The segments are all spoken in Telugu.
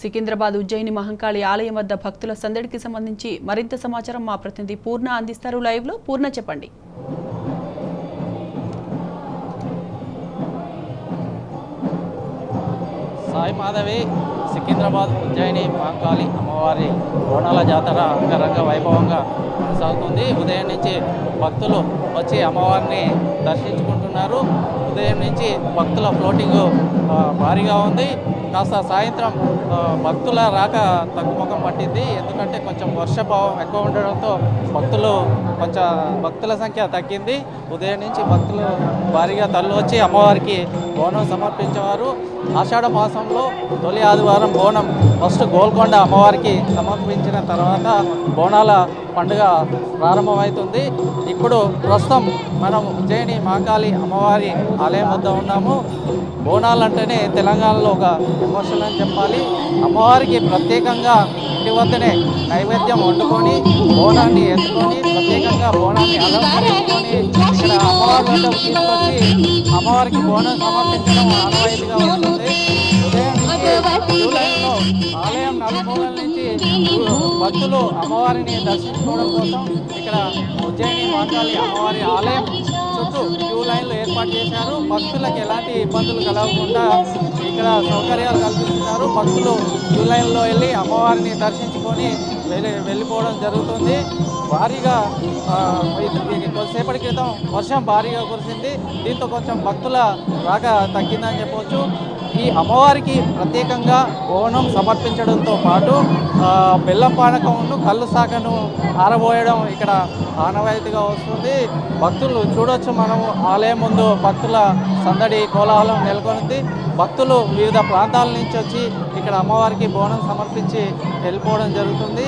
సికింద్రాబాద్ ఉజ్జయిని మహంకాళి ఆలయం వద్ద భక్తుల సందడికి సంబంధించి మరింత సమాచారం మా ప్రతినిధి పూర్ణ అందిస్తారు. లైవ్ లో పూర్ణ చెప్పండి. సాయి మాధవి సికింద్రాబాద్ ఉజ్జయిని మహంకాళి అమ్మవారి బోనాల జాతర అంగరంగ వైభవంగా కొనసాగుతుంది. ఉదయం నుంచి భక్తులు వచ్చి అమ్మవారిని దర్శించుకుంటున్నారు. ఉదయం నుంచి భక్తుల ఫ్లోటింగ్ భారీగా ఉంది. కాస్త సాయంత్రం భక్తుల రాక తగ్గుముఖం పట్టింది. ఎందుకంటే కొంచెం వర్షభావం ఎక్కువ ఉండడంతో భక్తుల సంఖ్య తగ్గింది. ఉదయం నుంచి భక్తులు భారీగా తరలి వచ్చి అమ్మవారికి బోనం సమర్పించేవారు. ఆషాఢ మాసంలో తొలి ఆదివారం బోనం ఫస్ట్ గోల్కొండ అమ్మవారికి సమర్పించిన తర్వాత బోనాల పండుగ ప్రారంభమవుతుంది. ఇప్పుడు ప్రస్తుతం మనం ఉజ్జయిని మహంకాళి అమ్మవారి ఆలయం వద్ద ఉన్నాము. బోనాలు అంటేనే తెలంగాణలో ఒక ఎమోషన్ అని చెప్పాలి. అమ్మవారికి ప్రత్యేకంగా ఇంటి వద్దనే నైవేద్యం వండుకొని బోనాన్ని ఎత్తుకొని ప్రత్యేకంగా బోనాన్ని అలంకరించుకొని ఇక్కడ అమ్మవారి వద్దకు తీసుకొచ్చి అమ్మవారికి బోనం సమర్పించడం ఆనవాయితీగా ఉంటుంది. ఉదయం జూలైలో ఆలయం నలుమూలల నుంచి భక్తులు అమ్మవారిని దర్శించుకోవడం కోసం ఇక్కడ ఉజ్జయిని మహంకాళి అమ్మవారి ఆలయం చుట్టూ క్యూ లైన్లు ఏర్పాటు చేశారు. భక్తులకు ఎలాంటి ఇబ్బందులు కలగకుండా ఇక్కడ సౌకర్యాలు కల్పిస్తున్నారు. భక్తులు క్యూ లైన్లో వెళ్ళి అమ్మవారిని దర్శించుకొని వెళ్ళిపోవడం జరుగుతుంది. భారీగా కొద్దిసేపటి క్రితం వర్షం భారీగా కురిసింది. దీంతో కొంచెం భక్తుల రాక తగ్గిందని చెప్పవచ్చు. ఈ అమ్మవారికి ప్రత్యేకంగా బోనం సమర్పించడంతో పాటు బెల్లం పానకమును కళ్ళు సాగను ఆరబోయడం ఇక్కడ ఆనవాయితీగా వస్తుంది. భక్తులు చూడవచ్చు, మనము ఆలయం ముందు భక్తుల సందడి కోలాహలం నెలకొంది. భక్తులు వివిధ ప్రాంతాల నుంచి వచ్చి ఇక్కడ అమ్మవారికి బోనం సమర్పించి వెళ్ళిపోవడం జరుగుతుంది.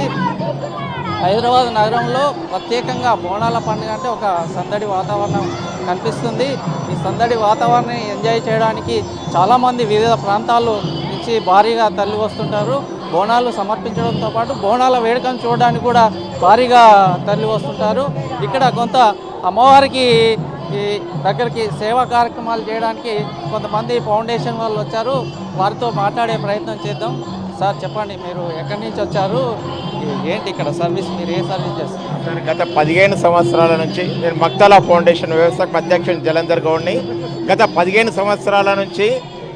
హైదరాబాద్ నగరంలో ప్రత్యేకంగా బోనాల పండుగ అంటే ఒక సందడి వాతావరణం కనిపిస్తుంది. ఈ సందడి వాతావరణాన్ని ఎంజాయ్ చేయడానికి చాలామంది వివిధ ప్రాంతాల నుంచి భారీగా తరలి వస్తుంటారు. బోనాలు సమర్పించడంతో పాటు బోనాల వేడుకను చూడడానికి కూడా భారీగా తరలి వస్తుంటారు. ఇక్కడ కొంత అమ్మవారికి దగ్గరికి సేవా కార్యక్రమాలు చేయడానికి కొంతమంది ఫౌండేషన్ వాళ్ళు వచ్చారు. వారితో మాట్లాడే ప్రయత్నం చేద్దాం. సార్ చెప్పండి, మీరు ఎక్కడి నుంచి వచ్చారు, ఏంటి ఇక్కడ సర్వీస్, మీరు ఏ సర్వీస్ చేస్తారు? సార్, గత 15 సంవత్సరాల నుంచి నేను మక్తలా ఫౌండేషన్ వ్యవస్థాపక అధ్యక్షుడు జలంధర్ గౌడ్ని. గత 15 సంవత్సరాల నుంచి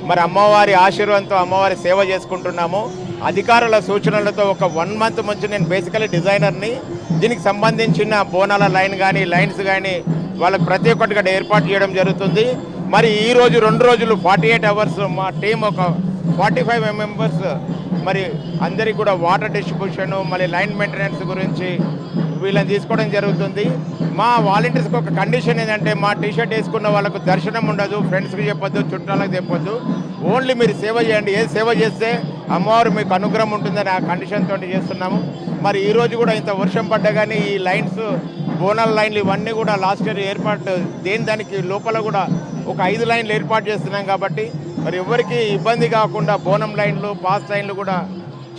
మరి అమ్మవారి ఆశీర్వాదంతో అమ్మవారి సేవ చేసుకుంటున్నాము. అధికారుల సూచనలతో ఒక 1 మంత్ నుంచి నేను బేసికలీ డిజైనర్ని. దీనికి సంబంధించిన బోనాల లైన్స్ కానీ వాళ్ళకి ప్రతి ఒక్కటిగా ఏర్పాటు చేయడం జరుగుతుంది. మరి ఈరోజు 2 రోజులు 48 అవర్స్ మా టీం ఒక 45 మెంబర్స్ మరి అందరికీ కూడా వాటర్ డిస్ట్రిబ్యూషన్, మళ్ళీ లైన్ మెయింటెనెన్స్ గురించి వీళ్ళని తీసుకోవడం జరుగుతుంది. మా వాలంటీర్స్కి ఒక కండిషన్ ఏంటంటే, మా టీషర్ట్ వేసుకున్న వాళ్ళకు దర్శనం ఉండదు, ఫ్రెండ్స్కి చెప్పొద్దు, చుట్టాలకు చెప్పొద్దు, ఓన్లీ మీరు సేవ చేయండి. ఏ సేవ చేస్తే అమ్మవారు మీకు అనుగ్రహం ఉంటుందని ఆ కండిషన్ తోటి చేస్తున్నాము. మరి ఈరోజు కూడా ఇంత వర్షం పడ్డా కానీ ఈ లైన్స్, బోనాల లైన్లు ఇవన్నీ కూడా లాస్ట్ ఇయర్ ఏర్పాటు దానికి లోపల కూడా ఒక 5 లైన్లు ఏర్పాటు చేస్తున్నాం. కాబట్టి మరి ఎవరికి ఇబ్బంది కాకుండా బోనం లైన్లు, పాస్ లైన్లు కూడా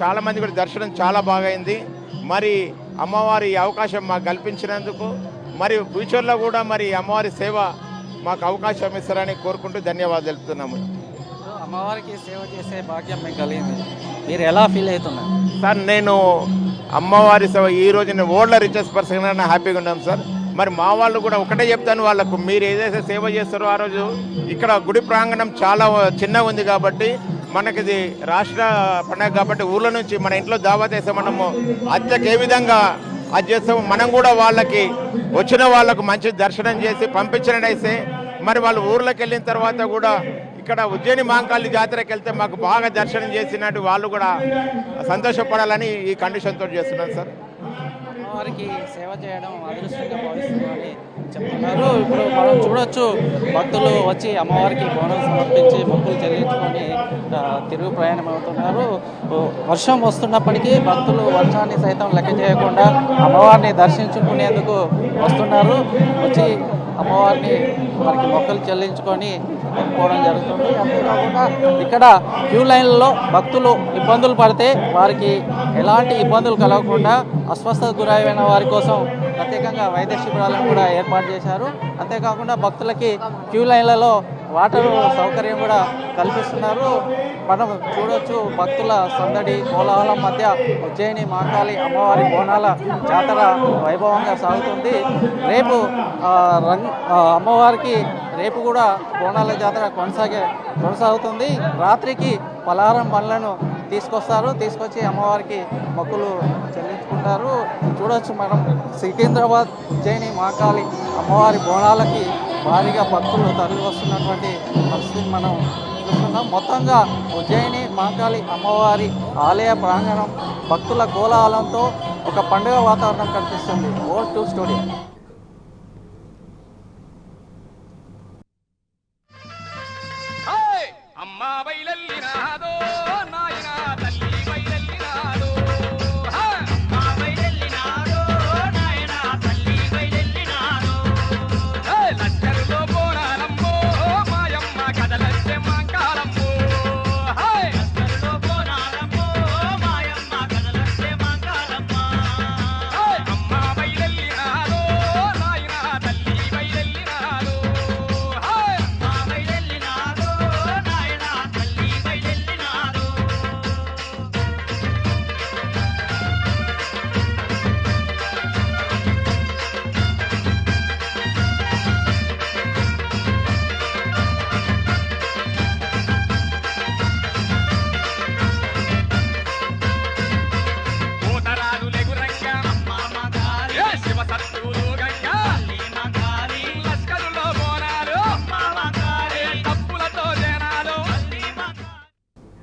చాలామంది కూడా దర్శనం చాలా బాగా అయింది. మరి అమ్మవారి అవకాశం మాకు కల్పించినందుకు మరి ఫ్యూచర్లో కూడా మరి అమ్మవారి సేవ మాకు అవకాశం ఇస్తారని కోరుకుంటూ ధన్యవాదాలు తెలుపుతున్నాము. అమ్మవారికి సేవ చేసే భాగ్యం మీకు కలిగింది, మీరు ఎలా ఫీల్ అవుతున్నారు? సార్, నేను అమ్మవారి సేవ ఈరోజు నేను వరల్డ్ రిచెస్ట్ పర్సన్ హ్యాపీగా ఉన్నాం సార్. మరి మా వాళ్ళు కూడా ఒకటే చెప్తాను వాళ్ళకు, మీరు ఏదైతే సేవ చేస్తారో ఆ రోజు ఇక్కడ గుడి ప్రాంగణం చాలా చిన్నగా ఉంది కాబట్టి మనకిది రాష్ట్ర పండుగ కాబట్టి ఊళ్ళ నుంచి మన ఇంట్లో దావత్ వేస్తే మనము అత్యకి ఏ విధంగా అది చేస్తాము, మనం కూడా వాళ్ళకి వచ్చిన వాళ్ళకు మంచి దర్శనం చేసి పంపించినట్టయితే మరి వాళ్ళు ఊర్లోకి వెళ్ళిన తర్వాత కూడా ఇక్కడ ఉజ్జయిని మహంకాళి జాతరకి వెళ్తే మాకు బాగా దర్శనం చేసినట్టు వాళ్ళు కూడా సంతోషపడాలని ఈ కండిషన్ తోటి చేస్తున్నాను సార్. అమ్మవారికి సేవ చేయడం అదృష్టంగా భావిస్తున్నామని చెప్తున్నారు. ఇప్పుడు మనం చూడొచ్చు, భక్తులు వచ్చి అమ్మవారికి బోనం సమర్పించి మొక్కులు చెల్లించుకొని తిరుగు ప్రయాణం అవుతున్నారు. వర్షం వస్తున్నప్పటికీ భక్తులు వర్షాన్ని సైతం లెక్క చేయకుండా అమ్మవారిని దర్శించుకునేందుకు వస్తున్నారు. వచ్చి అమ్మవారిని వారికి మొక్కలు చెల్లించుకొని వెళ్ళిపోవడం జరుగుతుంది. అంతేకాకుండా ఇక్కడ క్యూ లైన్లలో భక్తులు ఇబ్బందులు పడితే వారికి ఎలాంటి ఇబ్బందులు కలగకుండా అస్వస్థత గురైన వారి కోసం ప్రత్యేకంగా వైద్య శిబిరాలను కూడా ఏర్పాటు చేశారు. అంతేకాకుండా భక్తులకి క్యూ లైన్లలో వాటర్ సౌకర్యం కూడా కల్పిస్తున్నారు. మనం చూడొచ్చు భక్తుల సందడి కోలాహలం మధ్య ఉజ్జయిని మహంకాళి అమ్మవారి బోనాల జాతర వైభవంగా సాగుతుంది. రేపు అమ్మవారికి రేపు కూడా బోనాల జాతర కొనసాగుతుంది. రాత్రికి పలారం బండ్లను తీసుకొచ్చి అమ్మవారికి మొక్కులు చెల్లించుకుంటారు. చూడొచ్చు మనం సికింద్రాబాద్ ఉజ్జయిని మహంకాళి అమ్మవారి బోనాలకి భారీగా భక్తులు తరలి వస్తున్నటువంటి పరిస్థితిని మనం చూస్తున్నాం. మొత్తంగా ఉజ్జయిని మహంకాళి అమ్మవారి ఆలయ ప్రాంగణం భక్తుల కోలాహలంతో ఒక పండుగ వాతావరణం కనిపిస్తుంది. ఓ2 స్టూడియో.